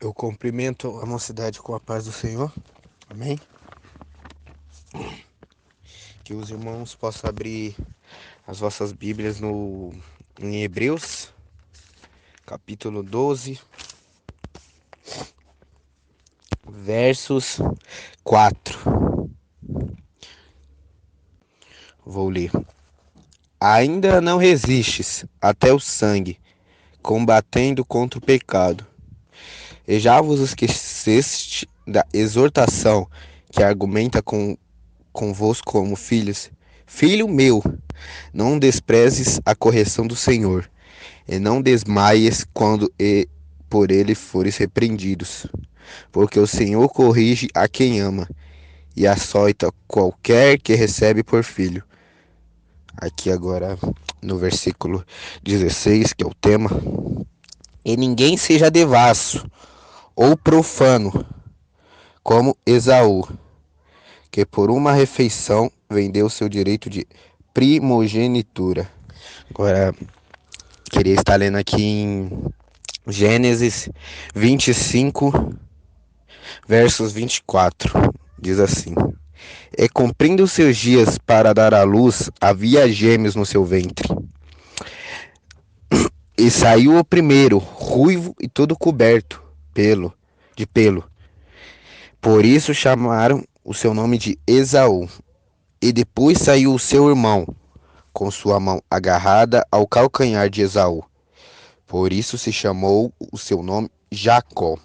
Eu cumprimento a mocidade com a paz do Senhor. Amém? Que os irmãos possam abrir as vossas Bíblias em Hebreus, capítulo 12, versos 4. Vou ler. Ainda não resistes até o sangue, combatendo contra o pecado. E já vos esqueceste da exortação que argumenta convosco como filhos. Filho meu, não desprezes a correção do Senhor, e não desmaies quando por ele fores repreendidos. Porque o Senhor corrige a quem ama, e açoita qualquer que recebe por filho. Aqui agora no versículo 16, que é o tema. E ninguém seja devasso ou profano, como Esaú, que por uma refeição vendeu seu direito de primogenitura. Agora, queria estar lendo aqui em Gênesis 25, versos 24. Diz assim: E cumprindo os seus dias para dar à luz, havia gêmeos no seu ventre. E saiu o primeiro, ruivo e todo coberto de pelo. Por isso chamaram o seu nome de Esaú. E depois saiu o seu irmão, com sua mão agarrada ao calcanhar de Esaú. Por isso se chamou o seu nome Jacó.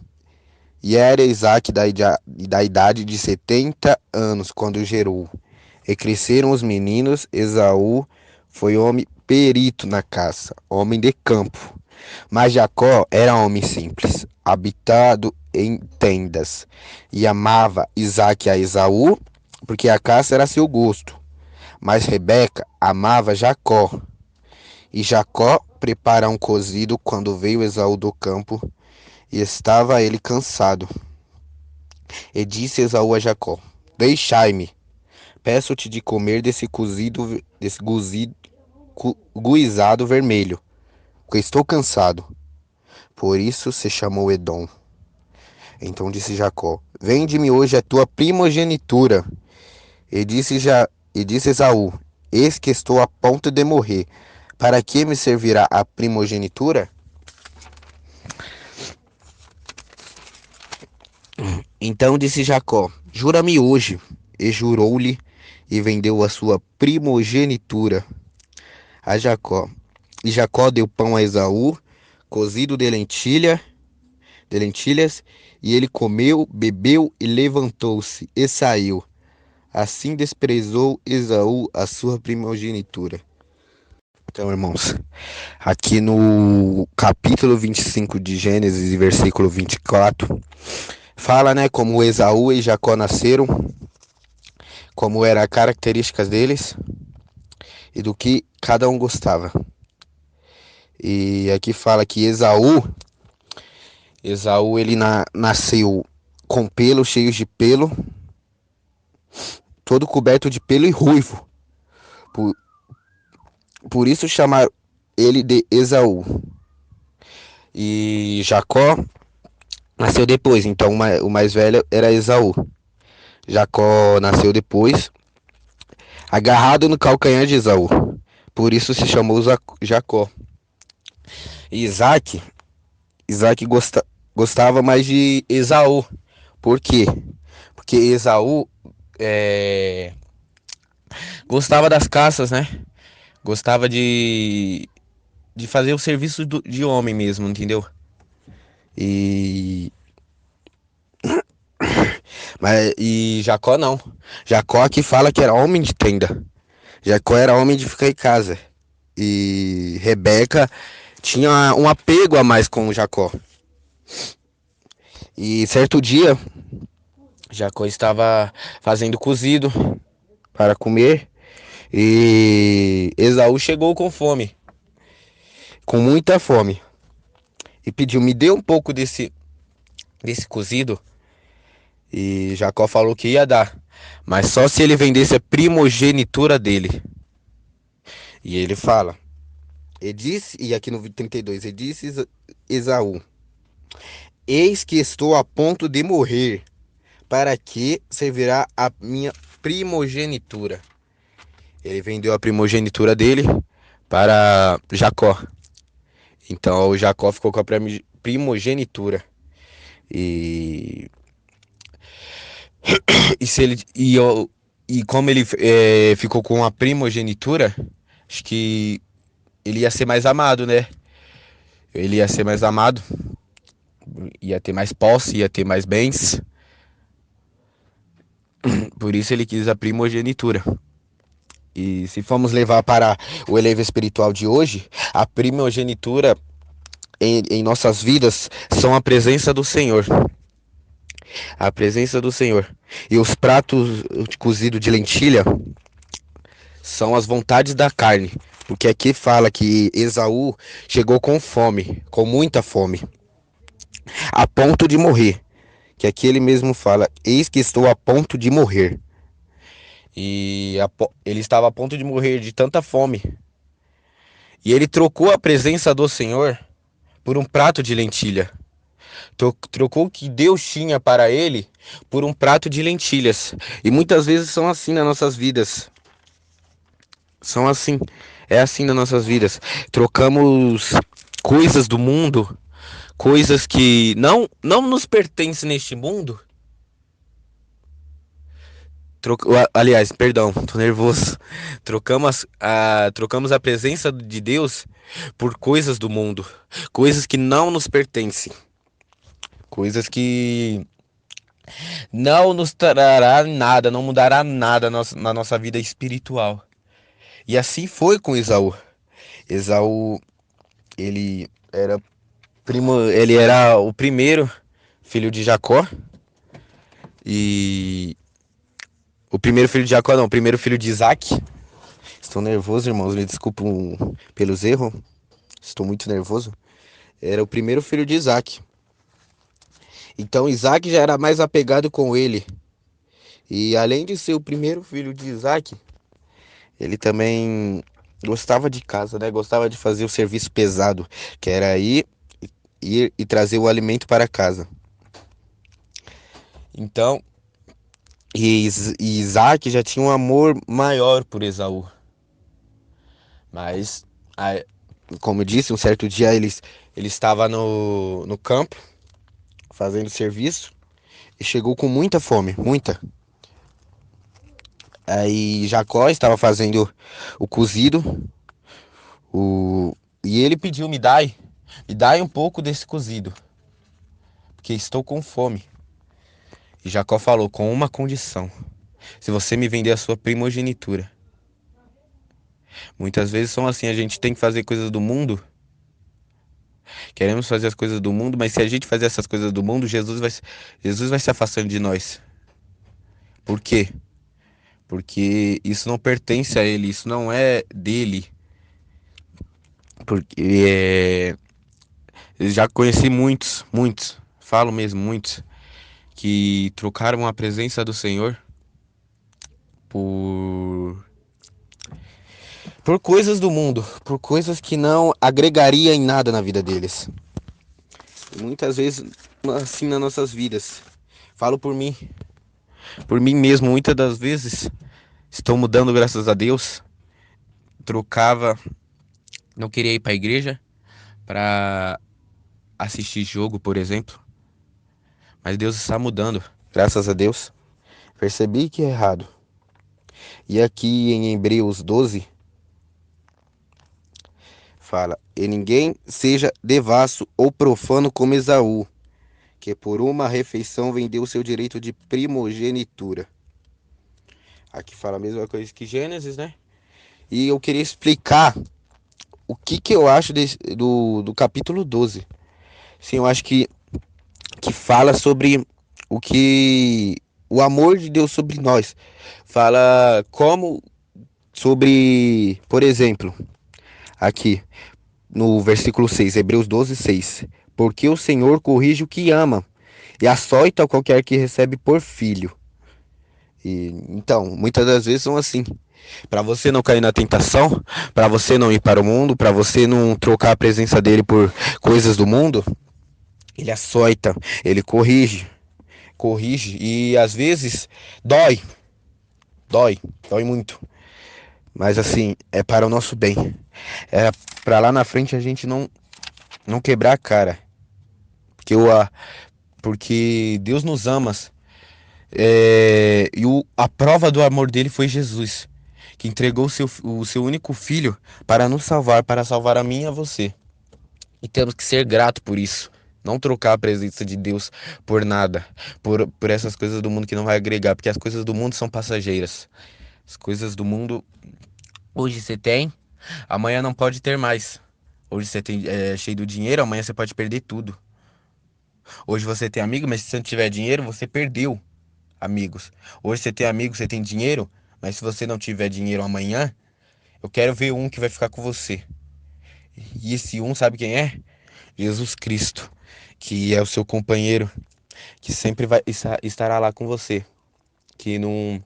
E era Isaque da idade de 70 anos quando gerou. E cresceram os meninos. Esaú foi homem perito na caça, homem de campo. Mas Jacó era homem simples, habitado em tendas. E amava Isaque a Esaú, porque a caça era seu gosto. Mas Rebeca amava Jacó. E Jacó prepara um cozido quando veio Esaú do campo, e estava ele cansado. E disse Esaú a Jacó: Deixai-me, peço-te de comer desse guisado vermelho, porque estou cansado. Por isso se chamou Edom. Então disse Jacó: Vende-me hoje a tua primogenitura. E disse Esaú: Eis que estou a ponto de morrer. Para que me servirá a primogenitura? Então disse Jacó: Jura-me hoje. E jurou-lhe, e vendeu a sua primogenitura a Jacó. E Jacó deu pão a Esaú, cozido de lentilhas, e ele comeu, bebeu e levantou-se e saiu. Assim desprezou Esaú a sua primogenitura. Então, irmãos, aqui no capítulo 25 de Gênesis, versículo 24, fala, né, como Esaú e Jacó nasceram, como eram as características deles e do que cada um gostava. E aqui fala que Esaú ele nasceu com pelo, cheios de pelo, todo coberto de pelo e ruivo. Por, por isso chamaram ele de Esaú. E Jacó nasceu depois, então o mais velho era Esaú. Jacó nasceu depois, agarrado no calcanhar de Esaú. Por isso se chamou Jacó. E Isaac gostava mais de Esaú. Por quê? Porque Esaú gostava das caças, né? Gostava de fazer o serviço de homem mesmo, entendeu? E e Jacó não. Jacó aqui fala que era homem de tenda. Jacó era homem de ficar em casa. E Rebeca tinha um apego a mais com Jacó. E certo dia, Jacó estava fazendo cozido para comer e Esaú chegou com fome, com muita fome, e pediu: Me dê um pouco desse cozido. E Jacó falou que ia dar, mas só se ele vendesse a primogenitura dele. E ele fala, e aqui no 32, ele disse Esaú: Eis que estou a ponto de morrer. Para que servirá a minha primogenitura? Ele vendeu a primogenitura dele para Jacó. Então o Jacó ficou com a primogenitura. E, e se ele e como ele ficou com a primogenitura, acho que ele ia ser mais amado, né? Ele ia ser mais amado, ia ter mais posse, ia ter mais bens. Por isso ele quis a primogenitura. E se formos levar para o elevo espiritual de hoje, a primogenitura em nossas vidas são a presença do Senhor. A presença do Senhor. E os pratos cozidos de lentilha são as vontades da carne. Porque aqui fala que Esaú chegou com fome, com muita fome, a ponto de morrer. Que aqui ele mesmo fala: eis que estou a ponto de morrer. E ele estava a ponto de morrer de tanta fome. E ele trocou a presença do Senhor por um prato de lentilha. Trocou o que Deus tinha para ele por um prato de lentilhas. E muitas vezes são assim nas nossas vidas. São assim. É assim nas nossas vidas. Trocamos coisas do mundo, coisas que não nos pertencem neste mundo. Aliás, perdão, tô nervoso. Trocamos a presença de Deus por coisas do mundo, coisas que não nos pertencem, coisas que não nos trará nada, não mudará nada na nossa vida espiritual. E assim foi com Esaú. Esaú, ele era ele era o primeiro filho de Jacó. E o primeiro filho de Jacó, não, o primeiro filho de Isaac. Estou nervoso, irmãos, me desculpem pelos erros. Estou muito nervoso. Era o primeiro filho de Isaac. Então Isaac já era mais apegado com ele. E além de ser o primeiro filho de Isaac, ele também gostava de casa, né? Gostava de fazer o serviço pesado, que era ir e trazer o alimento para casa. Então, e Isaac já tinha um amor maior por Esaú. Mas, como eu disse, um certo dia ele estava no campo, fazendo serviço, e chegou com muita fome, muita. Aí Jacó estava fazendo o cozido, e ele pediu: me dai um pouco desse cozido, porque estou com fome. E Jacó falou: com uma condição: se você me vender a sua primogenitura. Muitas vezes são assim, a gente tem que fazer coisas do mundo. Queremos fazer as coisas do mundo, mas se a gente fazer essas coisas do mundo, Jesus vai se afastando de nós. Por quê? Porque isso não pertence a ele, isso não é dele. Porque eu já conheci muitos, falo mesmo, muitos, que trocaram a presença do Senhor por coisas do mundo, por coisas que não agregaria em nada na vida deles. E muitas vezes assim nas nossas vidas. Falo por mim mesmo, muitas das vezes estou mudando, graças a Deus. Não queria ir para a igreja para assistir jogo, por exemplo. Mas Deus está mudando, graças a Deus. Percebi que é errado. E aqui em Hebreus 12 fala: e ninguém seja devasso ou profano como Esaú, que por uma refeição vendeu seu direito de primogenitura. Aqui fala a mesma coisa que Gênesis, né? E eu queria explicar o que eu acho do capítulo 12. Sim, eu acho que fala sobre o amor de Deus sobre nós. Fala sobre, por exemplo, aqui no versículo 6, Hebreus 12, 6. Porque o Senhor corrige o que ama e açoita qualquer que recebe por filho. Então, muitas das vezes são assim. Para você não cair na tentação, para você não ir para o mundo, para você não trocar a presença dele por coisas do mundo, Ele açoita, ele corrige e às vezes dói, dói, dói muito. Mas assim, é para o nosso bem. É para lá na frente a gente não quebrar a cara. Porque, porque Deus nos ama. A prova do amor dele foi Jesus, que entregou o seu único filho para nos salvar, para salvar a mim e a você. E temos que ser gratos por isso. Não trocar a presença de Deus por nada, por essas coisas do mundo que não vai agregar, porque as coisas do mundo são passageiras. As coisas do mundo, hoje você tem, amanhã não pode ter mais. Hoje você tem cheio do dinheiro, amanhã você pode perder tudo. Hoje você tem amigo, mas se você não tiver dinheiro, você perdeu amigos. Hoje você tem amigos, você tem dinheiro, mas se você não tiver dinheiro amanhã, eu quero ver um que vai ficar com você. E esse um, sabe quem é? Jesus Cristo, que é o seu companheiro, que sempre estará lá com você, que não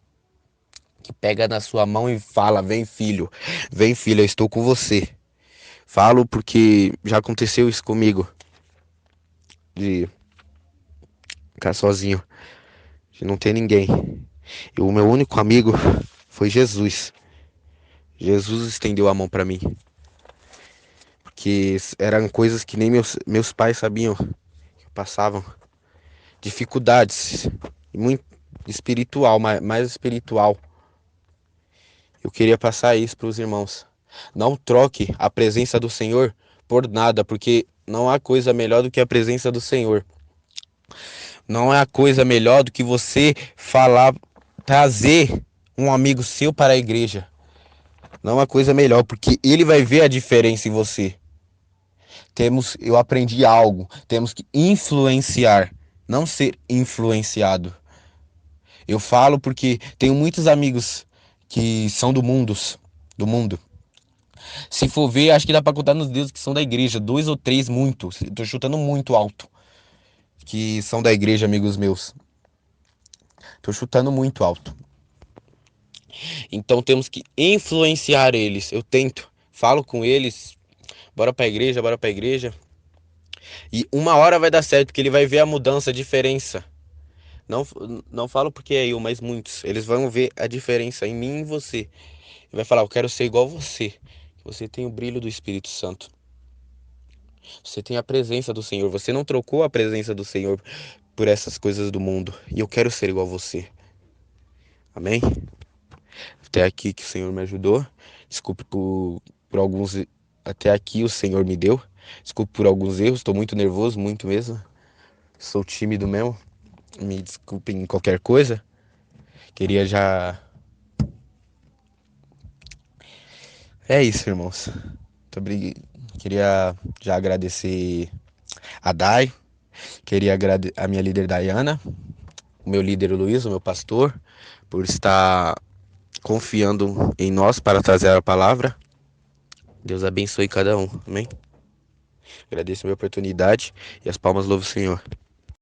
que pega na sua mão e fala: vem filho, eu estou com você. Falo porque já aconteceu isso comigo, de ficar sozinho, de não ter ninguém. E o meu único amigo foi Jesus. Jesus estendeu a mão para mim, porque eram coisas que nem meus pais sabiam que passavam, dificuldades, muito espiritual, mais espiritual. Eu queria passar isso para os irmãos. Não troque a presença do Senhor por nada, porque não há coisa melhor do que a presença do Senhor. Não há coisa melhor do que você falar, trazer um amigo seu para a igreja. Não há coisa melhor, porque ele vai ver a diferença em você. Eu aprendi algo, temos que influenciar, não ser influenciado. Eu falo porque tenho muitos amigos que são do mundo. Se for ver, acho que dá pra contar nos dedos que são da igreja. Dois ou três, muito. Tô chutando muito alto. Que são da igreja, amigos meus. Tô chutando muito alto. Então temos que influenciar eles. Eu tento. Falo com eles. Bora pra igreja, bora pra igreja. E uma hora vai dar certo, porque ele vai ver a mudança, a diferença. Não, não falo porque é eu, mas muitos. Eles vão ver a diferença em mim e em você. E vai falar: eu quero ser igual a você. Você tem o brilho do Espírito Santo. Você tem a presença do Senhor. Você não trocou a presença do Senhor por essas coisas do mundo. E eu quero ser igual a você. Amém? Até aqui que o Senhor me ajudou. Desculpe por alguns. Até aqui o Senhor me deu. Desculpe por alguns erros. Estou muito nervoso, muito mesmo. Sou tímido mesmo. Me desculpem em qualquer coisa. Queria já. É isso, irmãos. Queria já agradecer a Dai. Queria agradecer a minha líder Dayana. O meu líder Luiz, o meu pastor, por estar confiando em nós para trazer a palavra. Deus abençoe cada um, amém? Agradeço a minha oportunidade e as palmas louvo o Senhor.